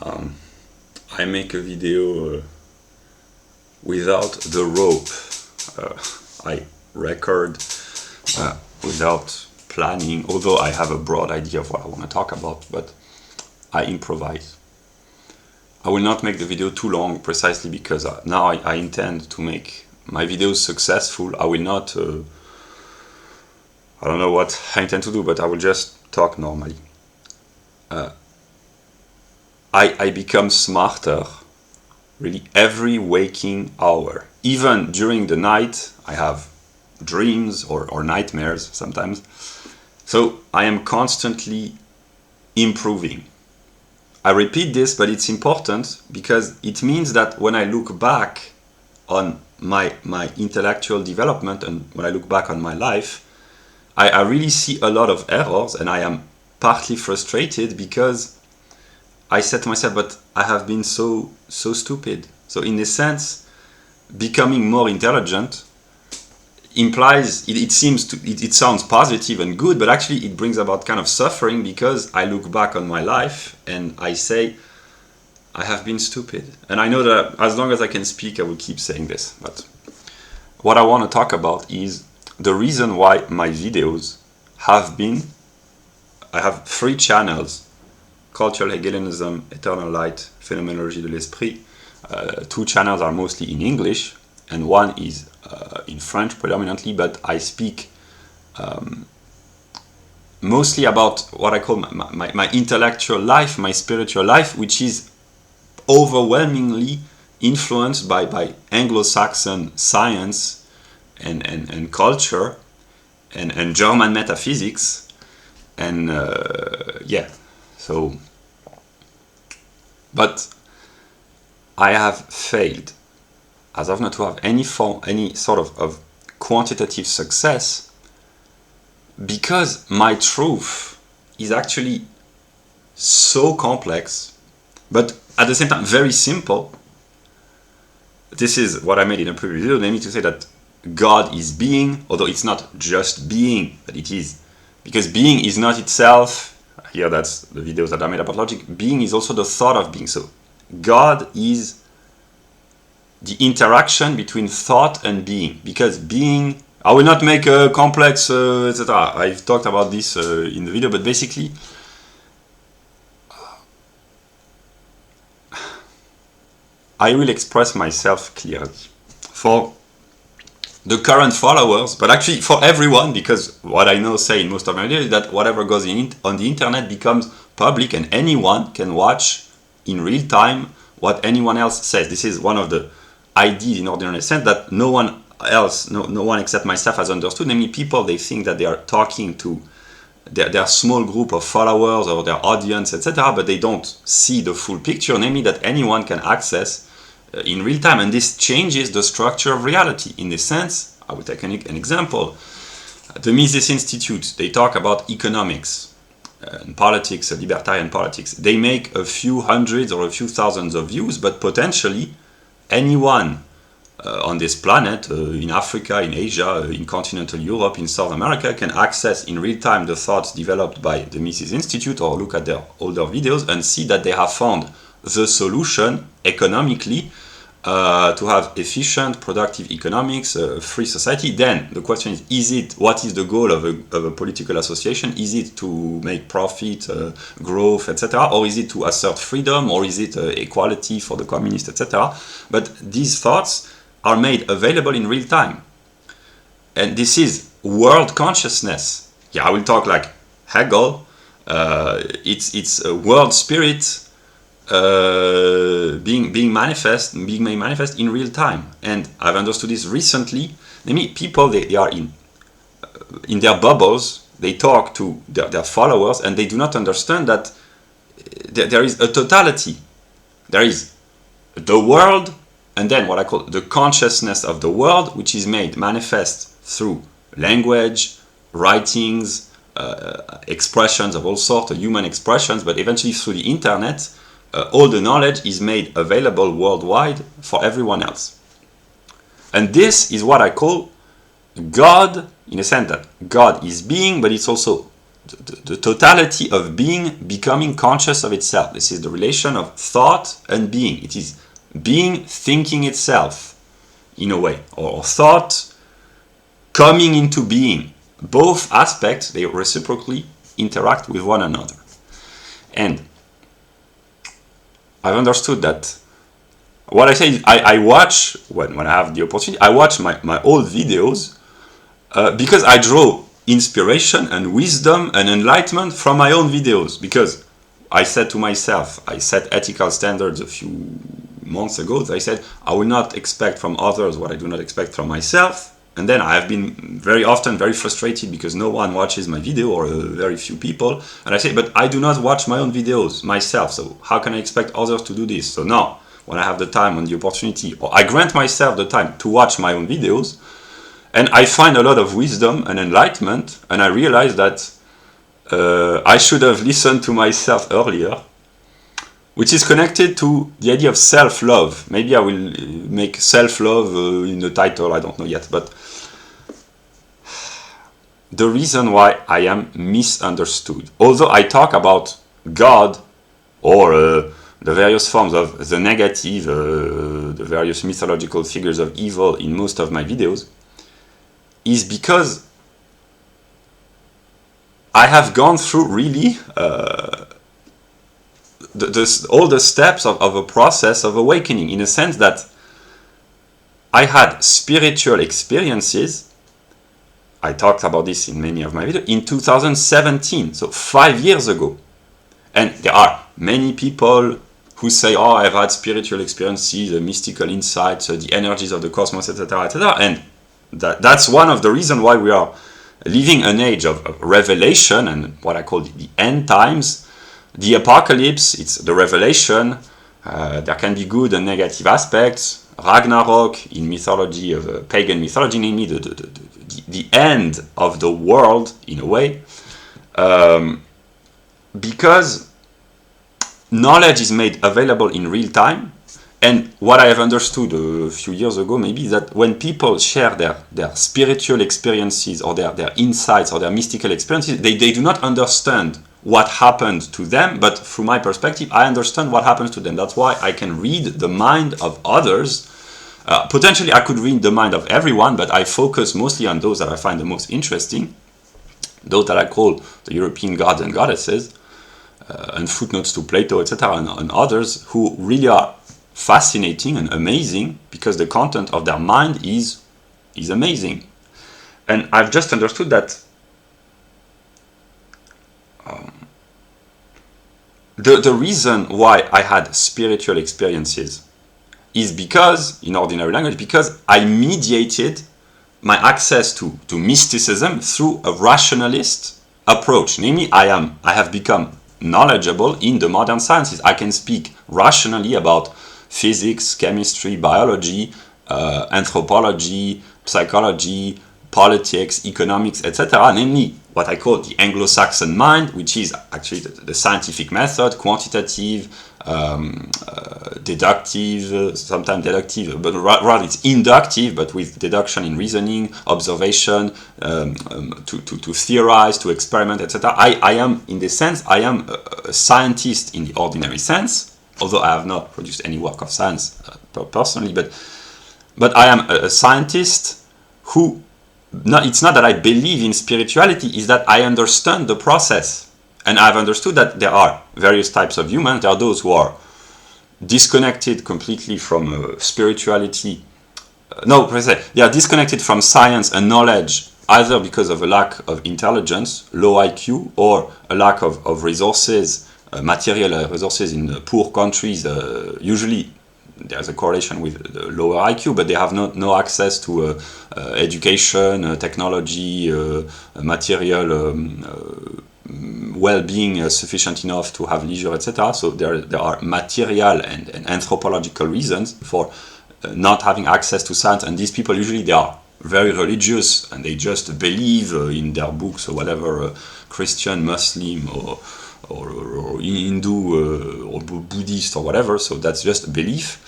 I make a video without the rope. I record without planning, although I have a broad idea of what I want to talk about, but I improvise. I will not make the video too long precisely because now I intend to make my videos successful. I will not, I don't know what I intend to do, but I will just talk normally. I become smarter really every waking hour. Even during the night, I have dreams or nightmares sometimes. So I am constantly improving. I repeat this, but it's important because it means that when I look back on my intellectual development and when I look back on my life, I really see a lot of errors, and I am partly frustrated because I said to myself, but I have been so stupid. So in a sense, becoming more intelligent implies, it sounds positive and good, but actually it brings about kind of suffering because I look back on my life and I say, I have been stupid. And I know that as long as I can speak, I will keep saying this. But what I want to talk about is the reason why my videos I have 3 channels: Cultural Hegelianism, Eternal Light, Phénoménologie de l'Esprit. 2 channels are mostly in English, and 1 is in French predominantly, but I speak mostly about what I call my intellectual life, my spiritual life, which is overwhelmingly influenced by Anglo-Saxon science and culture and German metaphysics, and so, but I have failed as of now to have any sort of quantitative success because my truth is actually so complex, but at the same time very simple. This is what I made in a previous video, namely to say that God is being, although it's not just being, but it is. Because being is not itself, here that's the videos that are made about logic, being is also the thought of being. So God is the interaction between thought and being. Because being, I will not make a complex, etc. I've talked about this in the video, but basically, I will express myself clearly. For the current followers, but actually for everyone, because what I know say in most of my videos is that whatever goes on the internet becomes public and anyone can watch in real time what anyone else says. This is one of the ideas in ordinary sense that no one else, no one except myself has understood. Namely, people, they think that they are talking to their small group of followers or their audience, etc., but they don't see the full picture, namely that anyone can access in real time, and this changes the structure of reality. In a sense, I will take an example. The Mises Institute, they talk about economics and politics, libertarian politics. They make a few hundreds or a few thousands of views, but potentially anyone on this planet, in Africa, in Asia, in continental Europe, in South America, can access in real time the thoughts developed by the Mises Institute or look at their older videos and see that they have found the solution economically to have efficient, productive economics, free society. Then the question is what is the goal of a political association? Is it to make profit, growth, etc., or is it to assert freedom, or is it equality for the communists, etc.? But these thoughts are made available in real time, and this is world consciousness. Yeah, I will talk like Hegel. It's a world spirit being made manifest in real time. And I've understood this recently. Namely, people, they are in their bubbles. They talk to their followers, and they do not understand that there is a totality. There is the world, and then what I call the consciousness of the world, which is made manifest through language, writings, expressions of all sorts, human expressions, but eventually through the internet. All the knowledge is made available worldwide for everyone else. And this is what I call God, in a sense that God is being, but it's also the totality of being becoming conscious of itself. This is the relation of thought and being. It is being thinking itself, in a way, or thought coming into being. Both aspects, they reciprocally interact with one another. And I've understood that what I say is I watch, when I have the opportunity, I watch my old videos because I draw inspiration and wisdom and enlightenment from my own videos. Because I said to myself, I set ethical standards a few months ago. I said, I will not expect from others what I do not expect from myself. And then I have been very often very frustrated because no one watches my video, or very few people. And I say, but I do not watch my own videos myself. So how can I expect others to do this? So now, when I have the time and the opportunity, or I grant myself the time to watch my own videos, and I find a lot of wisdom and enlightenment, and I realize that I should have listened to myself earlier, which is connected to the idea of self-love. Maybe I will make self-love in the title, I don't know yet, but the reason why I am misunderstood, although I talk about God or the various forms of the negative, the various mythological figures of evil in most of my videos, is because I have gone through really all the steps of a process of awakening, in a sense that I had spiritual experiences. I talked about this in many of my videos in 2017, so 5 years ago. And there are many people who say, oh, I've had spiritual experiences, mystical insights, the energies of the cosmos, etc., etc. And that's one of the reasons why we are living an age of revelation and what I call the end times. The apocalypse, it's the revelation. There can be good and negative aspects. Ragnarok in mythology, of pagan mythology, namely the end of the world, in a way. Because knowledge is made available in real time. And what I have understood a few years ago, maybe, is that when people share their spiritual experiences or their insights or their mystical experiences, they do not understand what happened to them, but through my perspective, I understand what happens to them. That's why I can read the mind of others. Potentially, I could read the mind of everyone, but I focus mostly on those that I find the most interesting, those that I call the European gods and goddesses, and footnotes to Plato, etc., and others who really are fascinating and amazing because the content of their mind is amazing. And I've just understood that the reason why I had spiritual experiences is because, in ordinary language, because I mediated my access to mysticism through a rationalist approach. Namely, I have become knowledgeable in the modern sciences. I can speak rationally about physics, chemistry, biology, anthropology, psychology, politics, economics, etc. Namely, what I call the Anglo-Saxon mind, which is actually the scientific method, quantitative, deductive, sometimes deductive, but rather it's inductive, but with deduction in reasoning, observation, to theorize, to experiment, etc. I am, in this sense, I am a scientist in the ordinary sense, although I have not produced any work of science personally, but I am a scientist who, it's not that I believe in spirituality, it's that I understand the process. And I've understood that there are various types of humans. There are those who are disconnected completely from spirituality. They are disconnected from science and knowledge, either because of a lack of intelligence, low IQ, or a lack of resources, material resources in poor countries. Usually there's a correlation with the lower IQ, but they have no access to education, technology, material well-being sufficient enough to have leisure, etc. So there are material and anthropological reasons for not having access to science, and these people usually they are very religious and they just believe in their books or whatever, Christian, Muslim, or Hindu or Buddhist or whatever. So that's just a belief.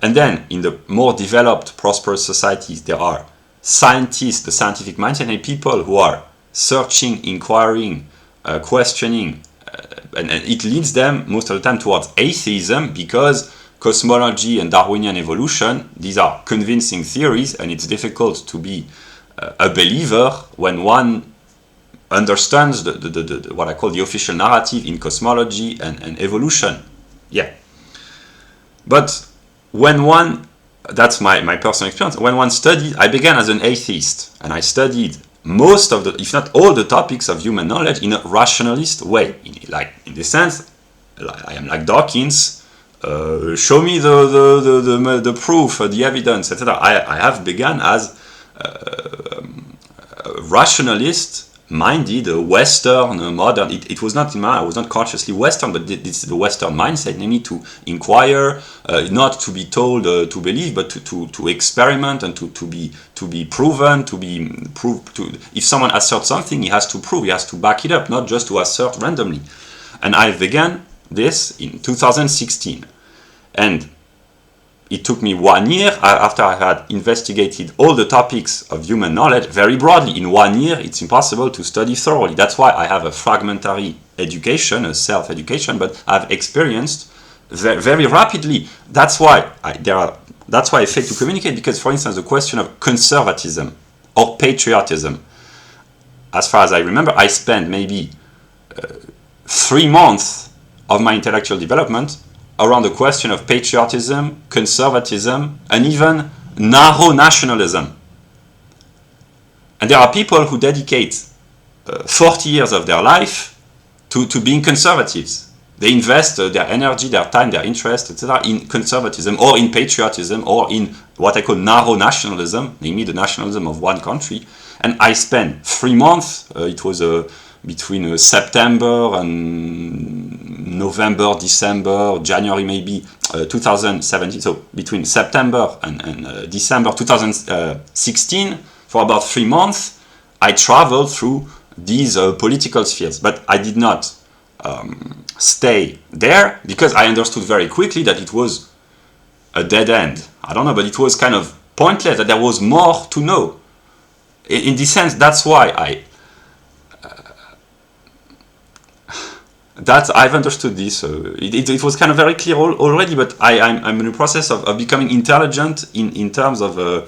And then in the more developed, prosperous societies, there are scientists, the scientific mindset, and people who are searching, inquiring, questioning, and it leads them most of the time towards atheism, because cosmology and Darwinian evolution, these are convincing theories, and it's difficult to be a believer when one understands the what I call the official narrative in cosmology and evolution. Yeah. But when one, that's my personal experience, when one studied, I began as an atheist, and I studied most of the, if not all the topics of human knowledge in a rationalist way. In the sense, I am like Dawkins, show me the proof, the evidence, etc. I have begun as a rationalist minded, Western, modern. It was not in my, I was not consciously Western, but it's the Western mindset, namely to inquire, not to be told to believe, but to experiment and to be proven, to be proved. If someone asserts something, he has to prove, he has to back it up, not just to assert randomly. And I began this in 2016, and it took me 1 year after I had investigated all the topics of human knowledge very broadly. In 1 year, it's impossible to study thoroughly. That's why I have a fragmentary education, a self-education, but I've experienced very rapidly. That's why I fail to communicate, because, for instance, the question of conservatism or patriotism, as far as I remember, I spent maybe 3 months of my intellectual development around the question of patriotism, conservatism, and even narrow nationalism. And there are people who dedicate 40 years of their life to being conservatives. They invest their energy, their time, their interest, etc. in conservatism, or in patriotism, or in what I call narrow nationalism, namely the nationalism of one country. And I spent 3 months, it was between September and November, December, January maybe, 2017, so between September and December 2016, for about 3 months, I traveled through these political spheres. But I did not stay there, because I understood very quickly that it was a dead end. I don't know, but it was kind of pointless, that there was more to know. In this sense, that's why I've understood this. It was kind of very clear already, but I'm in the process of becoming intelligent in terms of the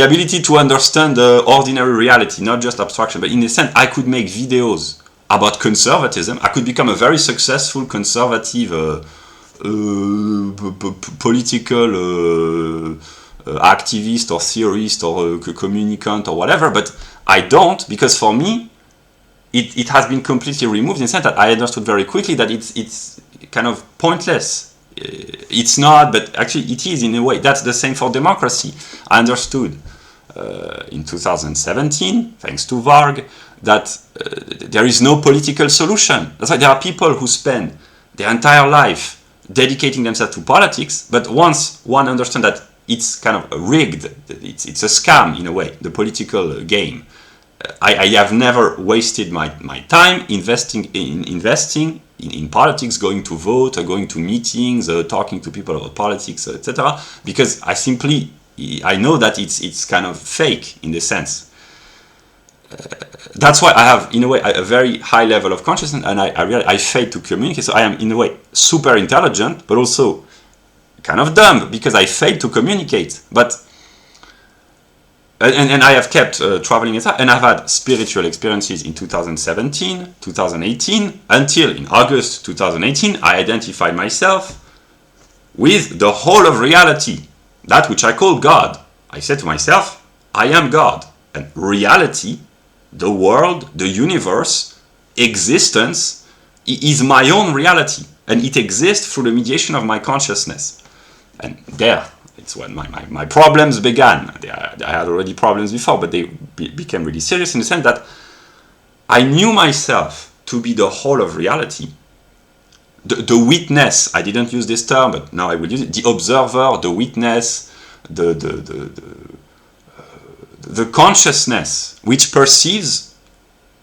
ability to understand ordinary reality, not just abstraction. But in a sense, I could make videos about conservatism. I could become a very successful conservative political activist or theorist or communicant or whatever, but I don't, because for me, it has been completely removed, in the sense that I understood very quickly that it's kind of pointless. It's not, but actually it is in a way. That's the same for democracy. I understood in 2017, thanks to Varg, that there is no political solution. That's why there are people who spend their entire life dedicating themselves to politics, but once one understands that it's kind of rigged, it's a scam in a way, the political game. I have never wasted my time investing in politics, going to vote, going to meetings, talking to people about politics, etc. Because I know that it's kind of fake in the sense. That's why I have, in a way, a very high level of consciousness, and I fail to communicate. So I am, in a way, super intelligent, but also kind of dumb, because I fail to communicate. But and I have kept traveling, and I've had spiritual experiences in 2017, 2018, until in August 2018, I identified myself with the whole of reality, that which I call God. I said to myself, I am God, and reality, the world, the universe, existence, is my own reality, and it exists through the mediation of my consciousness. And there, it's when my problems began. I had already problems before, but they became really serious, in the sense that I knew myself to be the whole of reality. The witness, I didn't use this term, but now I will use it, the observer, the witness, the consciousness, which perceives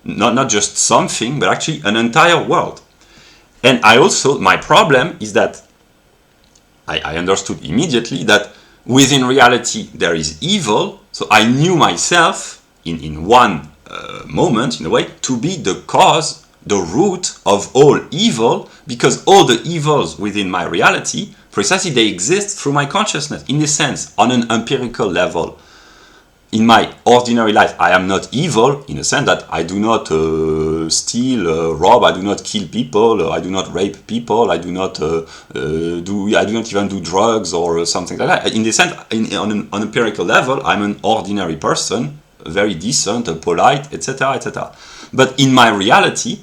not just something, but actually an entire world. And my problem is that I understood immediately that within reality there is evil, so I knew myself in one moment, in a way, to be the cause, the root of all evil, because all the evils within my reality, precisely they exist through my consciousness, in a sense, on an empirical level. In my ordinary life, I am not evil, in a sense that I do not steal, rob, I do not kill people, I do not rape people, I do not even do drugs or something like that. In the sense, on an empirical level, I'm an ordinary person, very decent, polite, etc., etc. But in my reality,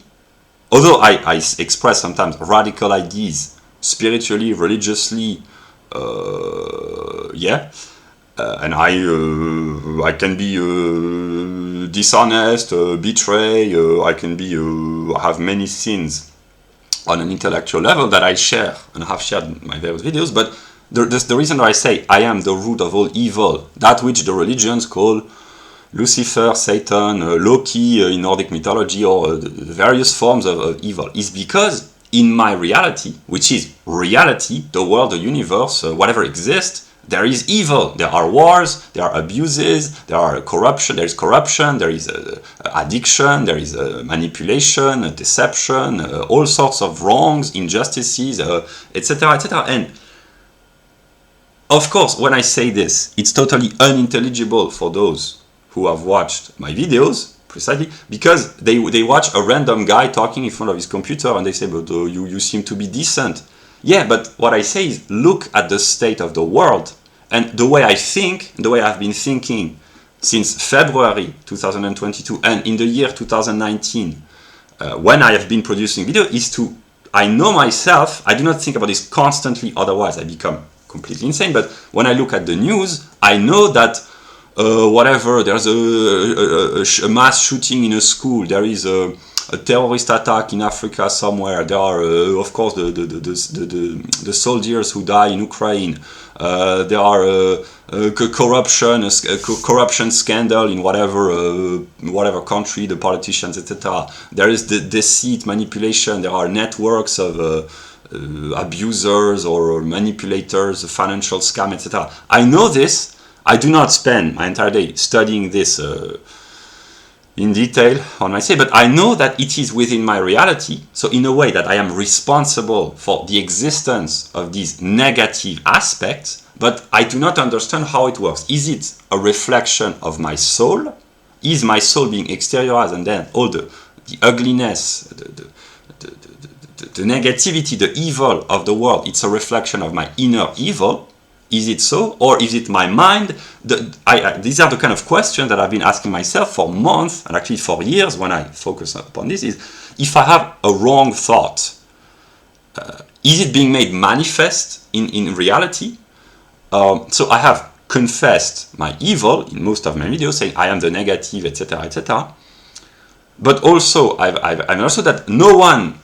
although I express sometimes radical ideas, spiritually, religiously, and I can be dishonest, betray, I can be have many sins on an intellectual level that I share and have shared in my various videos. But the reason why I say I am the root of all evil, that which the religions call Lucifer, Satan, Loki in Nordic mythology, or the various forms of evil, is because in my reality, which is reality, the world, the universe, whatever exists, there is evil. There are wars, there are abuses, there is corruption, there is addiction, there is manipulation, deception, all sorts of wrongs, injustices, etc., etc. And of course, when I say this, it's totally unintelligible for those who have watched my videos, precisely because they watch a random guy talking in front of his computer and they say, but you seem to be decent. Yeah, but what I say is, look at the state of the world. And the way I think, the way I've been thinking since February 2022 and in the year 2019, when I have been producing video, is I know myself, I do not think about this constantly, otherwise I become completely insane. But when I look at the news, I know that whatever, there's a mass shooting in a school, there is a terrorist attack in Africa somewhere, there are of course the soldiers who die in Ukraine, there are corruption scandal in whatever country, the politicians, etc. There is the deceit, manipulation, there are networks of abusers or manipulators, financial scam, etc. I know this. I do not spend my entire day studying this in detail on myself, but I know that it is within my reality, so in a way that I am responsible for the existence of these negative aspects, but I do not understand how it works. Is it a reflection of my soul? Is my soul being exteriorized, and then all the ugliness, the negativity, the evil of the world, it's a reflection of my inner evil? Is it so? Or is it my mind? These are the kind of questions that I've been asking myself for months, and actually for years when I focus upon this, is if I have a wrong thought, is it being made manifest in reality? So I have confessed my evil in most of my videos, saying I am the negative, etc., etc. But also, I've understood that no one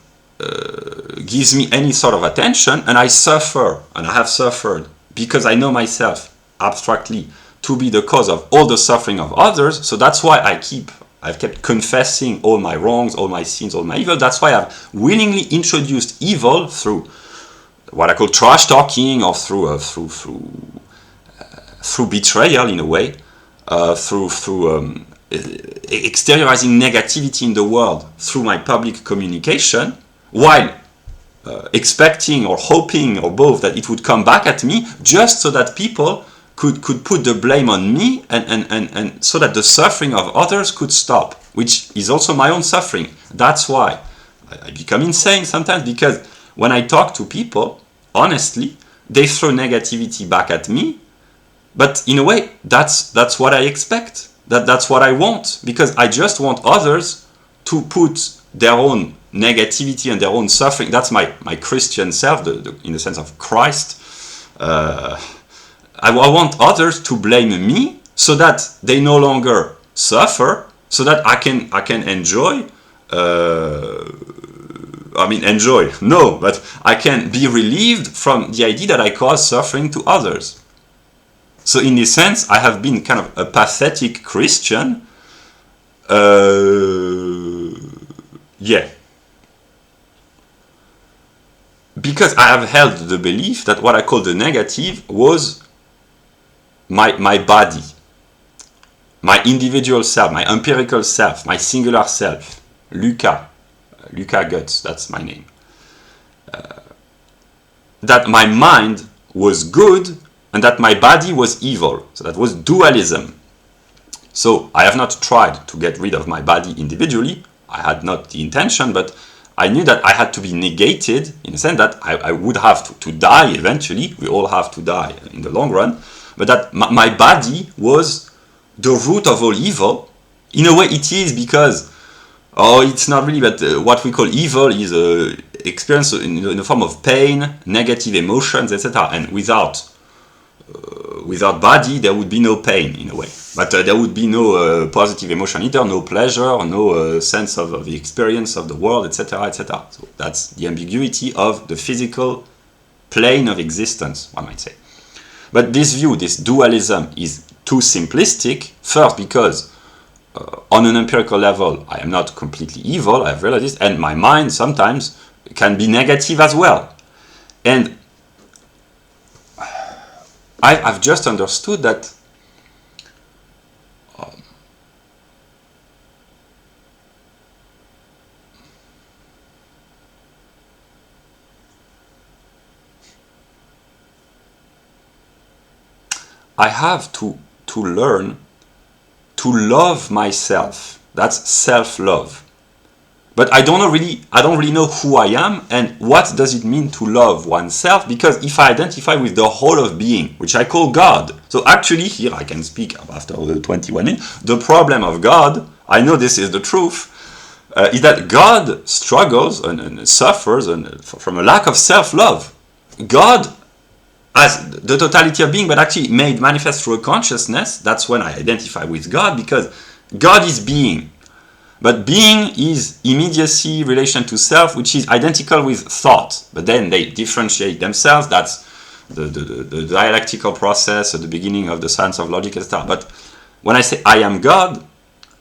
gives me any sort of attention, and I suffer, and I have suffered, because I know myself abstractly to be the cause of all the suffering of others. So that's why I've kept confessing all my wrongs, all my sins, all my evil. That's why I've willingly introduced evil through what I call trash talking, or through betrayal in a way, through exteriorizing negativity in the world through my public communication, while expecting or hoping or both that it would come back at me, just so that people could put the blame on me, and so that the suffering of others could stop, which is also my own suffering. That's why I become insane sometimes, because when I talk to people, honestly, they throw negativity back at me, but in a way, that's what I expect. That's what I want, because I just want others to put their own negativity and their own suffering. That's my Christian self, in the sense of Christ. I want others to blame me, so that they no longer suffer, so that I can enjoy. Enjoy. No, but I can be relieved from the idea that I cause suffering to others. So in this sense, I have been kind of a pathetic Christian. Because I have held the belief that what I call the negative was my body. my individual self, my empirical self, my singular self, Luca Goetz, that's my name, that my mind was good and that my body was evil. So that was dualism. So I have not tried to get rid of my body individually. I had not the intention, but I knew that I had to be negated in the sense that I would have to die eventually. We all have to die in the long run. But that my body was the root of all evil. In a way it is, because, it's not really, but what we call evil is experience in the form of pain, negative emotions, etc. And without body, there would be no pain in a way. But there would be no positive emotion either, no pleasure, no sense of the experience of the world, etc., etc. So that's the ambiguity of the physical plane of existence, one might say. But this view, this dualism, is too simplistic. First, because on an empirical level, I am not completely evil, I've realized this, and my mind sometimes can be negative as well. And I've just understood that I have to learn to love myself. That's self-love. But I don't really know who I am and what does it mean to love oneself, because if I identify with the whole of being, which I call God, so actually here I can speak after the 21 minutes, the problem of God, I know this is the truth, is that God struggles and suffers from a lack of self-love. God as the totality of being, but actually made manifest through a consciousness. That's when I identify with God, because God is being. But being is immediacy, relation to self, which is identical with thought. But then they differentiate themselves. That's the dialectical process at the beginning of the science of logic, etc. But when I say I am God,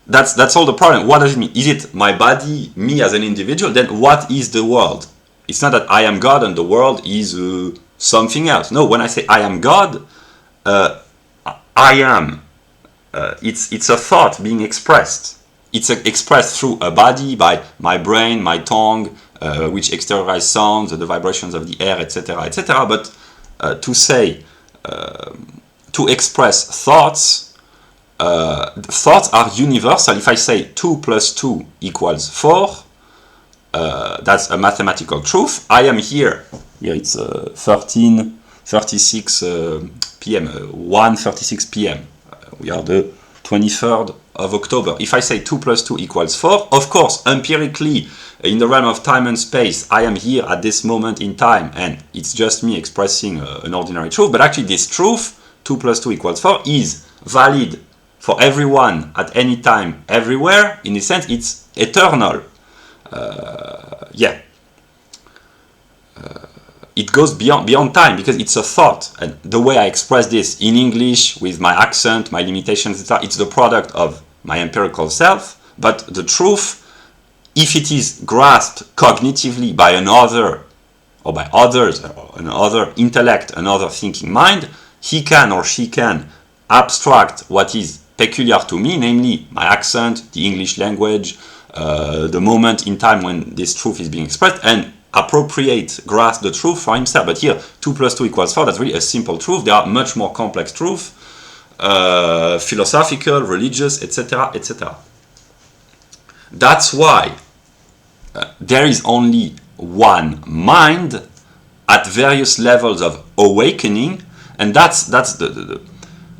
that's all the problem. What does it mean? Is it my body, me as an individual? Then what is the world? It's not that I am God and the world is something else. No, when I say I am God, I am. It's a thought being expressed. It's expressed through a body by my brain, my tongue, which exteriorize sounds, the vibrations of the air, etc., etc. But to say, to express thoughts, thoughts are universal. If I say 2 plus 2 equals 4, that's a mathematical truth. I am here. Here it's 13:36 p.m. 1:36 p.m. We are the 23rd of October. If I say 2 plus 2 equals 4, of course, empirically, in the realm of time and space, I am here at this moment in time, and it's just me expressing an ordinary truth. But actually, this truth, 2 plus 2 equals 4, is valid for everyone at any time, everywhere. In a sense, it's eternal. It goes beyond time, because it's a thought. And the way I express this in English with my accent, my limitations, etc., it's the product of my empirical self. But the truth, if it is grasped cognitively by another, or by others, or another intellect, another thinking mind, he can or she can abstract what is peculiar to me, namely my accent, the English language, the moment in time when this truth is being expressed, and grasp the truth for himself. But here, 2 plus 2 equals 4, that's really a simple truth. There are much more complex truths, philosophical, religious, etc., etc. That's why there is only one mind at various levels of awakening, and that's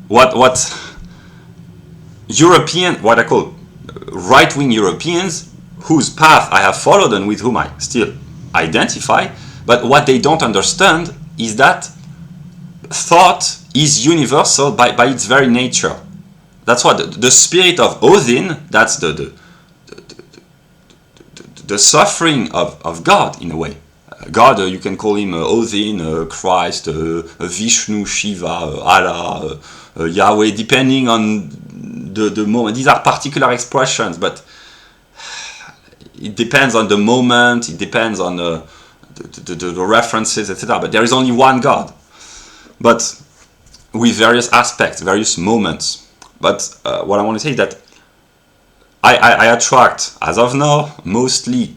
what I call right-wing Europeans, whose path I have followed and with whom I still identify, but what they don't understand is that thought is universal by its very nature. That's what the spirit of Odin, that's the suffering of God in a way. God, you can call him Odin, Christ, Vishnu, Shiva, Allah, Yahweh, depending on the moment. These are particular expressions, but it depends on the moment, it depends on the references, etc. But there is only one God, but with various aspects, various moments. But what I want to say is that I attract, as of now, mostly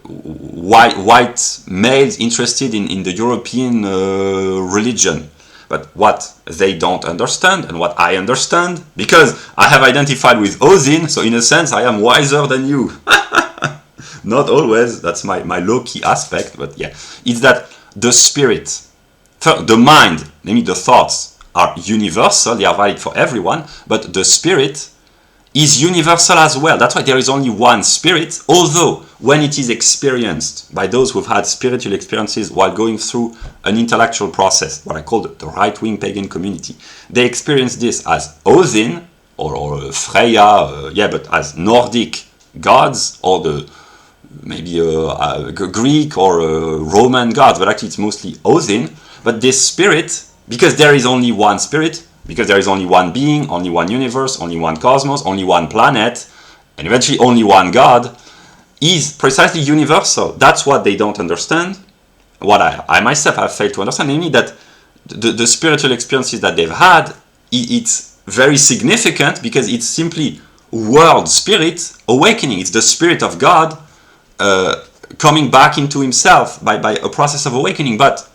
white males interested in the European religion. But what they don't understand and what I understand, because I have identified with Odin, so in a sense I am wiser than you. Not always, that's my low-key aspect, but yeah. It's that the spirit, the mind, namely the thoughts, are universal, they are valid for everyone, but the spirit is universal as well. That's why there is only one spirit, although when it is experienced by those who've had spiritual experiences while going through an intellectual process, what I call the right-wing pagan community, they experience this as Odin or Freya, but as Nordic gods, or the maybe Greek or Roman gods, but actually it's mostly Odin. But this spirit, because there is only one spirit, because there is only one being, only one universe, only one cosmos, only one planet, and eventually only one God, is precisely universal. That's what they don't understand. What I myself have failed to understand, namely that the spiritual experiences that they've had, it's very significant because it's simply world spirit awakening. It's the spirit of God coming back into himself by a process of awakening. But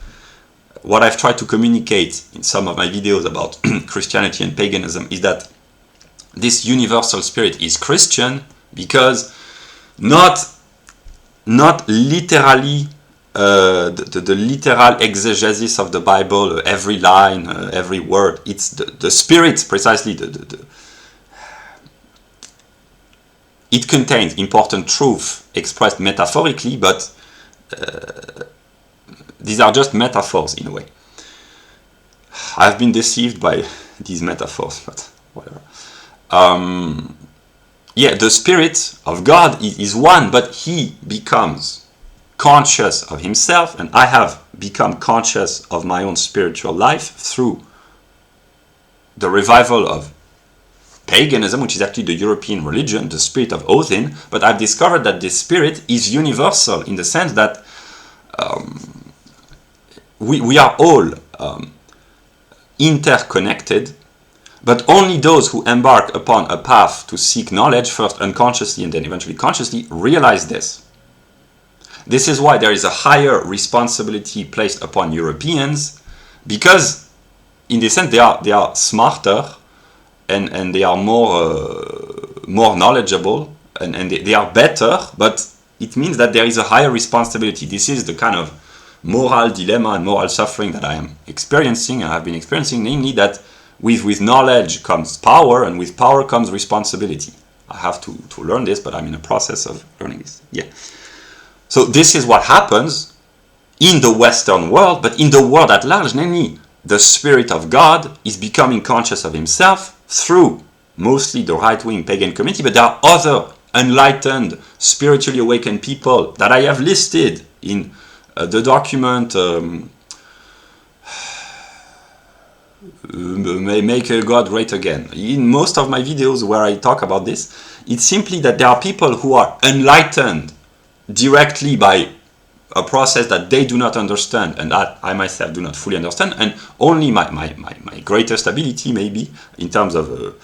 what I've tried to communicate in some of my videos about Christianity and paganism is that this universal spirit is Christian because not literally the literal exegesis of the Bible, every line, every word. It's the spirit, precisely. It contains important truth expressed metaphorically, but these are just metaphors in a way. I've been deceived by these metaphors, but whatever. The spirit of God is one, but he becomes conscious of himself, and I have become conscious of my own spiritual life through the revival of paganism, which is actually the European religion, the spirit of Odin. But I've discovered that this spirit is universal in the sense that we are all interconnected, but only those who embark upon a path to seek knowledge, first unconsciously and then eventually consciously, realize this. This is why there is a higher responsibility placed upon Europeans, because in this sense they are smarter and they are more knowledgeable and they are better, but it means that there is a higher responsibility. This is the kind of moral dilemma and moral suffering that I am experiencing and have been experiencing, namely that with knowledge comes power, and with power comes responsibility. I have to learn this, but I'm in a process of learning this. Yeah. So this is what happens in the Western world, but in the world at large, namely the Spirit of God is becoming conscious of himself through mostly the right-wing pagan community, but there are other enlightened, spiritually awakened people that I have listed in the document Make God Great Again. In most of my videos where I talk about this, it's simply that there are people who are enlightened directly by a process that they do not understand and that I myself do not fully understand, and only my greatest ability maybe in terms of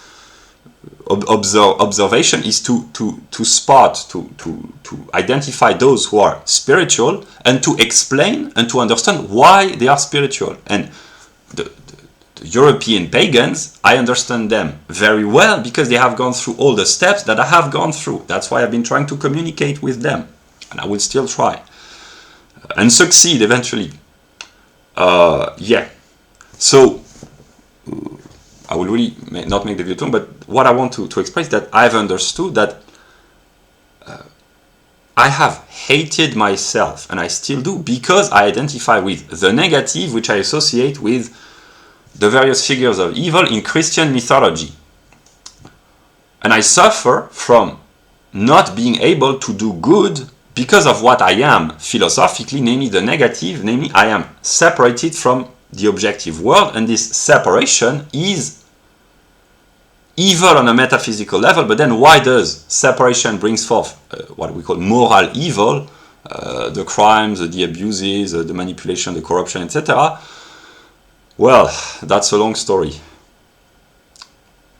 observation is to spot, to identify those who are spiritual and to explain and to understand why they are spiritual. And the European pagans, I understand them very well because they have gone through all the steps that I have gone through. That's why I've been trying to communicate with them, and I will still try and succeed eventually. So I will really not make the video too long, but what I want to express is that I've understood that I have hated myself, and I still do, because I identify with the negative which I associate with the various figures of evil in Christian mythology. And I suffer from not being able to do good because of what I am philosophically, namely the negative, namely I am separated from the objective world, and this separation is evil on a metaphysical level. But then why does separation brings forth what we call moral evil, the crimes, the abuses, the manipulation, the corruption, etc.? Well, that's a long story.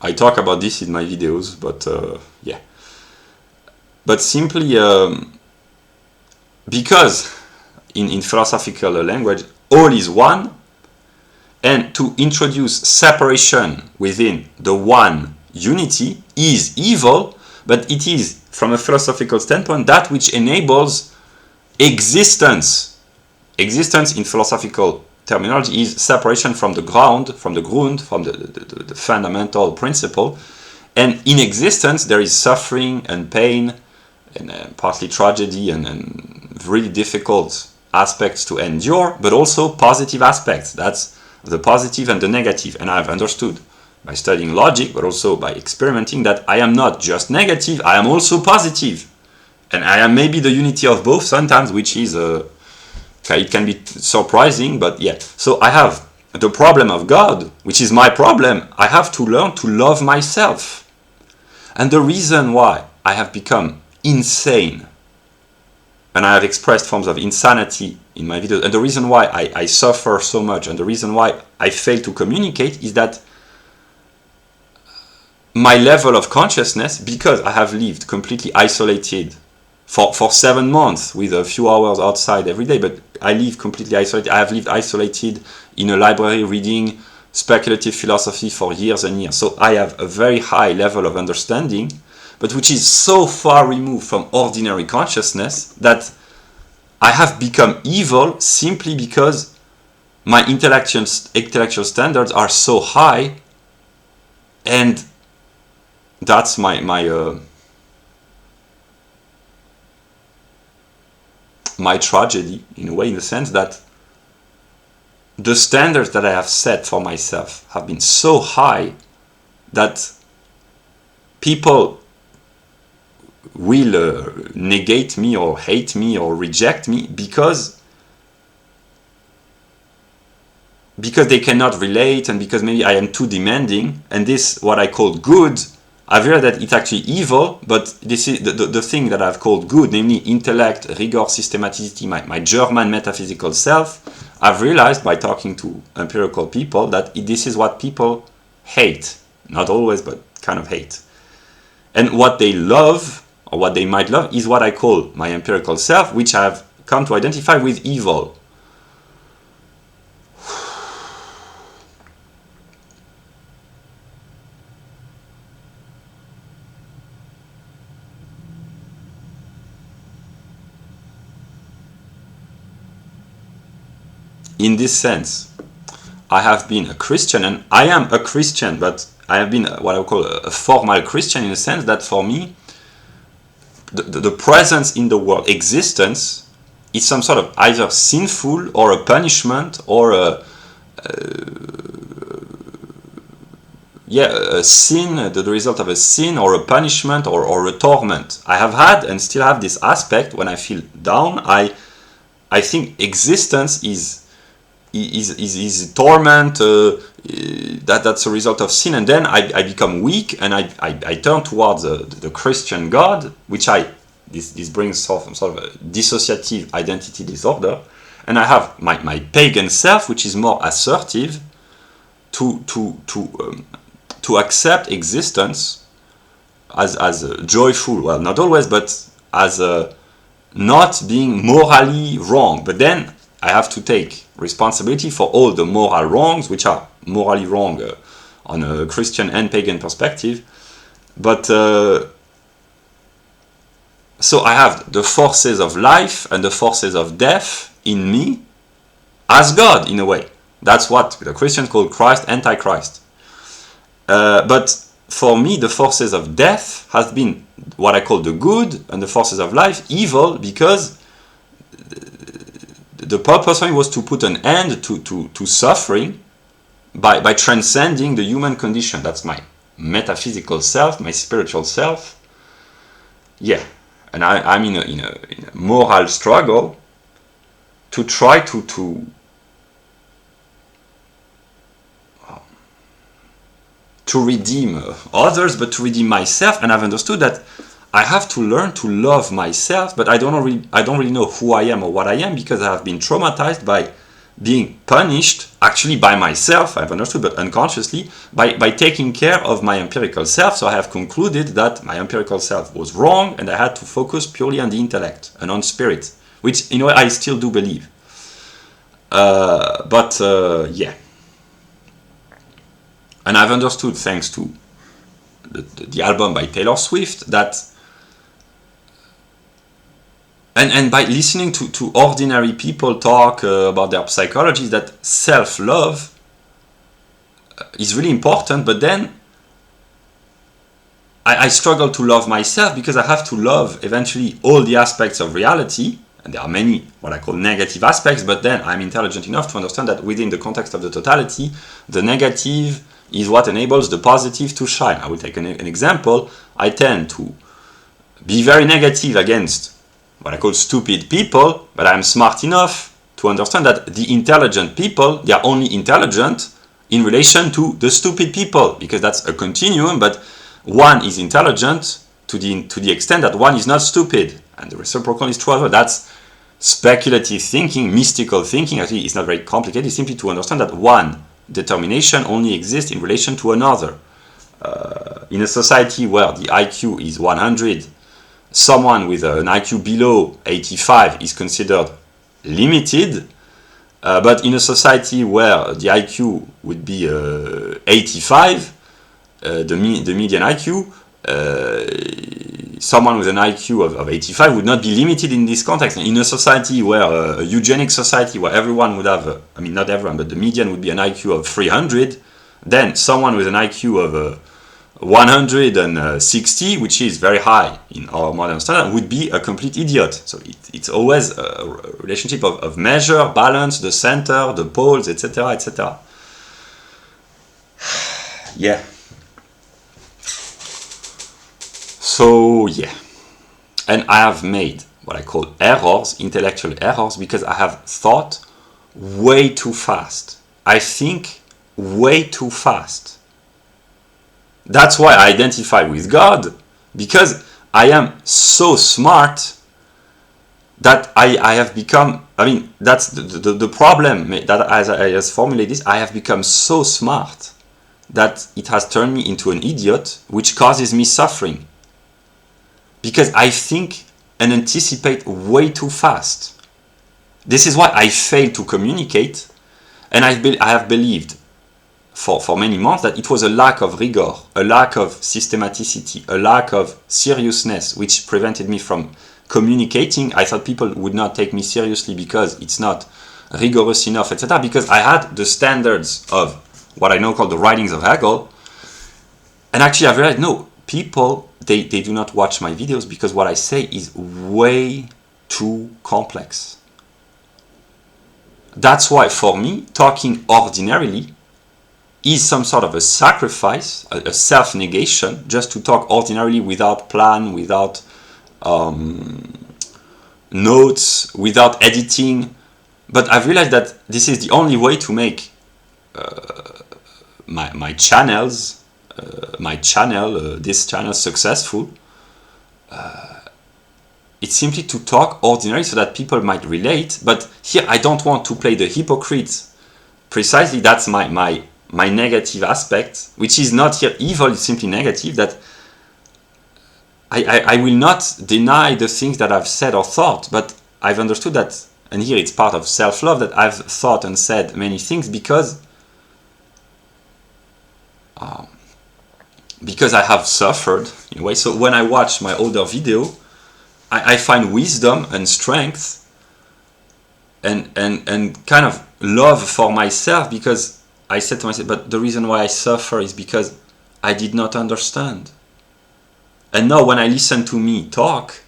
I talk about this in my videos, but yeah. But simply because in philosophical language, all is one, and to introduce separation within the one unity is evil, but it is, from a philosophical standpoint, that which enables existence. Existence in philosophical terminology is separation from the ground, from the fundamental principle. And in existence, there is suffering and pain, and partly tragedy and really difficult aspects to endure, but also positive aspects. That's the positive and the negative. And I've understood by studying logic, but also by experimenting, that I am not just negative, I am also positive. And I am maybe the unity of both sometimes, which is, it can be surprising, but yeah. So I have the problem of God, which is my problem. I have to learn to love myself. And the reason why I have become insane, and I have expressed forms of insanity in my videos, and the reason why I suffer so much, and the reason why I fail to communicate, is that my level of consciousness, because I have lived completely isolated for 7 months with a few hours outside every day, but I live completely isolated. I have lived isolated in a library reading speculative philosophy for years and years. So I have a very high level of understanding, but which is so far removed from ordinary consciousness that I have become evil simply because my intellectual standards are so high, and that's my tragedy, in a way, in the sense that the standards that I have set for myself have been so high that people will negate me or hate me or reject me because they cannot relate, and because maybe I am too demanding. And this, what I call good, I've realized that it's actually evil, but this is the thing that I've called good, namely intellect, rigor, systematicity, my German metaphysical self. I've realized by talking to empirical people that this is what people hate. Not always, but kind of hate. And what they love, or what they might love, is what I call my empirical self, which I've come to identify with evil. In this sense, I have been a Christian, and I am a Christian, but I have been what I call a formal Christian, in the sense that for me, the presence in the world, existence, is some sort of either sinful or a punishment or a sin, the result of a sin or a punishment or a torment. I have had and still have this aspect when I feel down. I think existence is torment, that's a result of sin, and then I become weak, and I turn towards the Christian God, which this brings sort of a dissociative identity disorder, and I have my pagan self, which is more assertive to accept existence as joyful, well, not always, but as not being morally wrong. But then I have to take responsibility for all the moral wrongs, which are morally wrong on a Christian and pagan perspective. But so I have the forces of life and the forces of death in me as God, in a way. That's what the Christians call Christ, Antichrist. But for me, the forces of death has been what I call the good, and the forces of life, evil, because the purpose was to put an end to suffering by transcending the human condition. That's my metaphysical self, my spiritual self. Yeah, and I'm in a moral struggle to try to redeem others, but to redeem myself. And I've understood that I have to learn to love myself, but I don't really know who I am or what I am, because I have been traumatized by being punished actually by myself, I've understood, but unconsciously, by taking care of my empirical self. So I have concluded that my empirical self was wrong and I had to focus purely on the intellect and on spirit, which, in a way, I still do believe. Yeah. And I've understood, thanks to the album by Taylor Swift, that and by listening to ordinary people talk about their psychology, that self-love is really important, but then I struggle to love myself because I have to love eventually all the aspects of reality, and there are many what I call negative aspects, but then I'm intelligent enough to understand that within the context of the totality, the negative is what enables the positive to shine. I will take an example. I tend to be very negative against what I call stupid people, but I'm smart enough to understand that the intelligent people, they are only intelligent in relation to the stupid people, because that's a continuum, but one is intelligent to the extent that one is not stupid, and the reciprocal is true as well. That's speculative thinking, mystical thinking. Actually, it's not very complicated. It's simply to understand that one determination only exists in relation to another. In a society where the IQ is 100, someone with an IQ below 85 is considered limited, but in a society where the IQ would be 85, the median IQ, someone with an IQ of 85 would not be limited in this context. In a society where, a eugenic society where everyone would have, I mean not everyone, but the median would be an IQ of 300, then someone with an IQ of 160, which is very high in our modern standard, would be a complete idiot. So it's always a relationship of measure, balance, the center, the poles, etc., etc. Yeah. So, yeah. And I have made what I call errors, intellectual errors, because I have thought way too fast. I think way too fast. That's why I identify with God, because I am so smart that I have become, I mean, that's the problem, that as I formulate this, I have become so smart that it has turned me into an idiot, which causes me suffering. Because I think and anticipate way too fast. This is why I fail to communicate, and I have believed for many months that it was a lack of rigor, a lack of systematicity, a lack of seriousness, which prevented me from communicating. I thought people would not take me seriously because it's not rigorous enough, etc. Because I had the standards of what I now call the writings of Hegel, and actually I've realized, no, people, they do not watch my videos because what I say is way too complex. That's why for me, talking ordinarily is some sort of a sacrifice, a self-negation, just to talk ordinarily without plan, without notes, without editing. But I've realized that this is the only way to make my channels, this channel successful. It's simply to talk ordinarily so that people might relate. But here I don't want to play the hypocrite. Precisely, that's my negative aspect, which is not here evil, it's simply negative, that I will not deny the things that I've said or thought, but I've understood that, and here it's part of self-love, that I've thought and said many things because I have suffered in a way. So when I watch my older video, I find wisdom and strength and kind of love for myself, because I said to myself, but the reason why I suffer is because I did not understand. And now when I listen to me talk,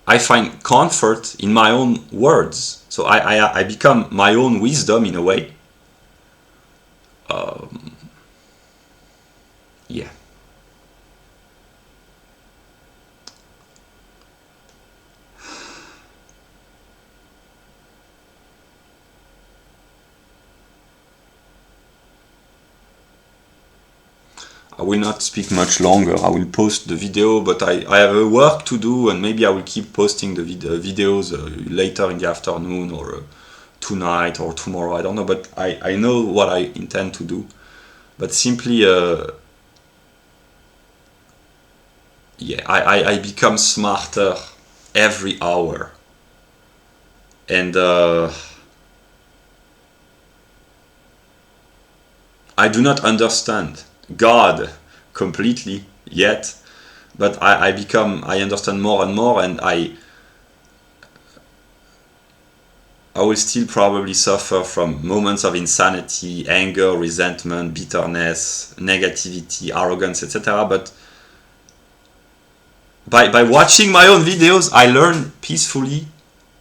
I find comfort in my own words. So I become my own wisdom in a way. Yeah. I will not speak much longer. I will post the video, but I have a work to do, and maybe I will keep posting the videos later in the afternoon or tonight or tomorrow, I don't know, but I know what I intend to do. But simply, yeah, I become smarter every hour. And I do not understand God completely yet, but I understand more and more, and I will still probably suffer from moments of insanity, anger, resentment, bitterness, negativity, arrogance, etc. But by watching my own videos, I learn peacefully,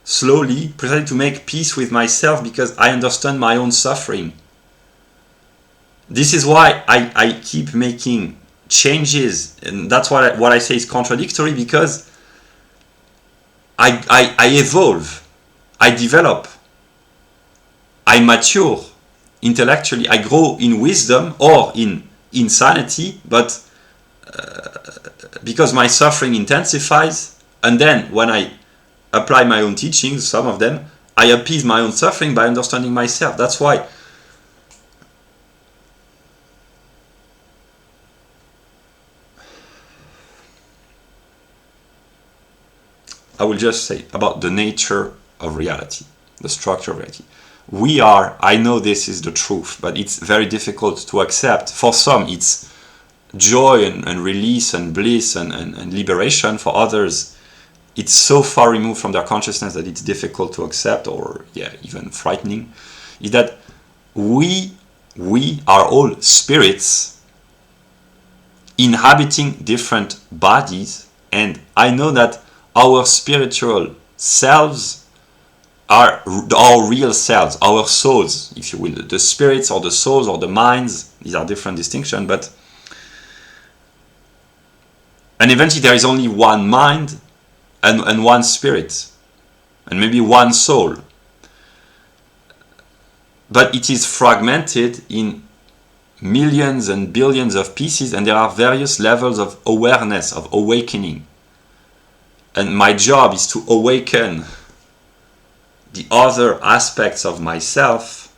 slowly, precisely to make peace with myself, because I understand my own suffering. This is why I keep making changes, and that's what I say is contradictory, because I evolve, I develop, I mature intellectually, I grow in wisdom or in insanity, but because my suffering intensifies, and then when I apply my own teachings, some of them, I appease my own suffering by understanding myself. That's why I will just say about the nature of reality, the structure of reality. I know this is the truth, but it's very difficult to accept. For some, it's joy and release and bliss and liberation. For others, it's so far removed from their consciousness that it's difficult to accept, or even frightening. Is that we are all spirits inhabiting different bodies, and I know that our spiritual selves are our real selves, our souls, if you will, the spirits or the souls or the minds. These are different distinctions, and eventually there is only one mind and one spirit, and maybe one soul. But it is fragmented in millions and billions of pieces, and there are various levels of awareness, of awakening. And my job is to awaken the other aspects of myself,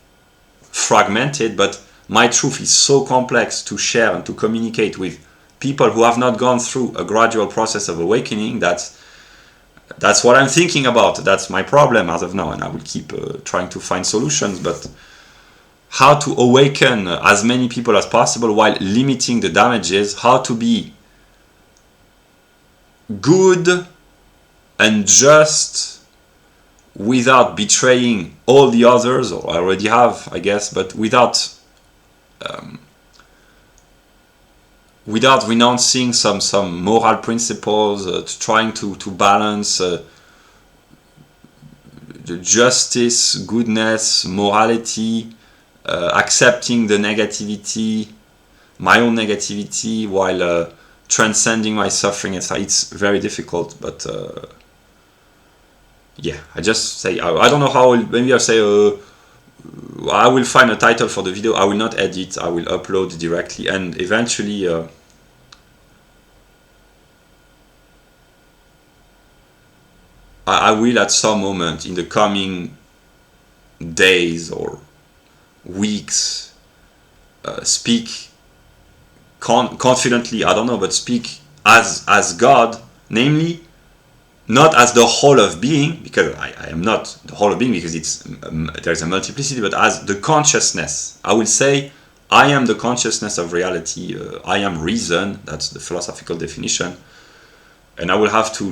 fragmented, but my truth is so complex to share and to communicate with people who have not gone through a gradual process of awakening. That's what I'm thinking about. That's my problem as of now, and I will keep trying to find solutions. But how to awaken as many people as possible while limiting the damages, how to be good and just without betraying all the others, or I already have, I guess, but without renouncing some moral principles, trying to balance the justice, goodness, morality, accepting the negativity, my own negativity, while transcending my suffering. It's very difficult, but I just say I don't know how. Maybe I'll say I will find a title for the video. I will not edit. I will upload directly, and eventually I will at some moment in the coming days or weeks speak confidently, I don't know, but speak as God, namely not as the whole of being, because I am not the whole of being, because there's a multiplicity, but as the consciousness. I will say I am the consciousness of reality. I am reason. That's the philosophical definition. And I will have to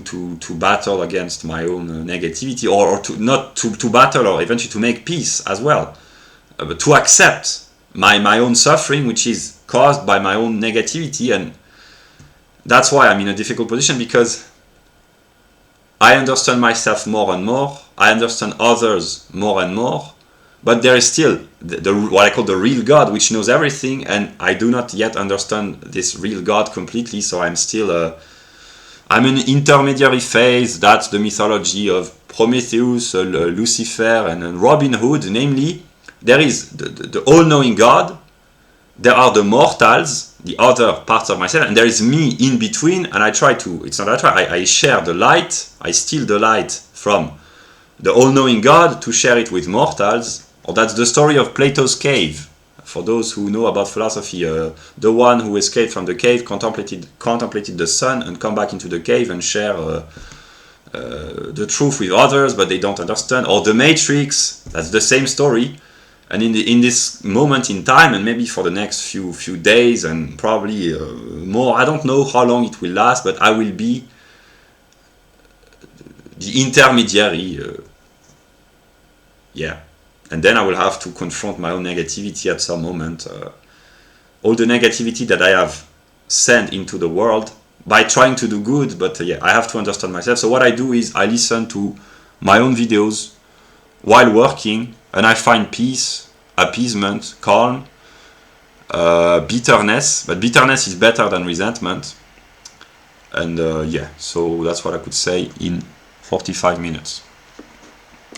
battle against my own negativity, or to battle, or eventually to make peace as well, but to accept my own suffering, which is caused by my own negativity. And that's why I'm in a difficult position, because I understand myself more and more, I understand others more and more, but there is still what I call the real God, which knows everything, and I do not yet understand this real God completely. So I'm still I'm in an intermediary phase. That's the mythology of Prometheus, Lucifer, and Robin Hood. Namely, there is the all-knowing God, there are the mortals, the other parts of myself, and there is me in between, and I share the light, I steal the light from the all-knowing God to share it with mortals. Or that's the story of Plato's cave. For those who know about philosophy, the one who escaped from the cave contemplated the sun and come back into the cave and share the truth with others, but they don't understand. Or the Matrix, that's the same story. And in this moment in time, and maybe for the next few days and probably more, I don't know how long it will last, but I will be the intermediary. Yeah. And then I will have to confront my own negativity at some moment. All the negativity that I have sent into the world by trying to do good, but yeah, I have to understand myself. So what I do is I listen to my own videos while working, and I find peace, appeasement, calm, bitterness. But bitterness is better than resentment. And yeah, so that's what I could say in 45 minutes.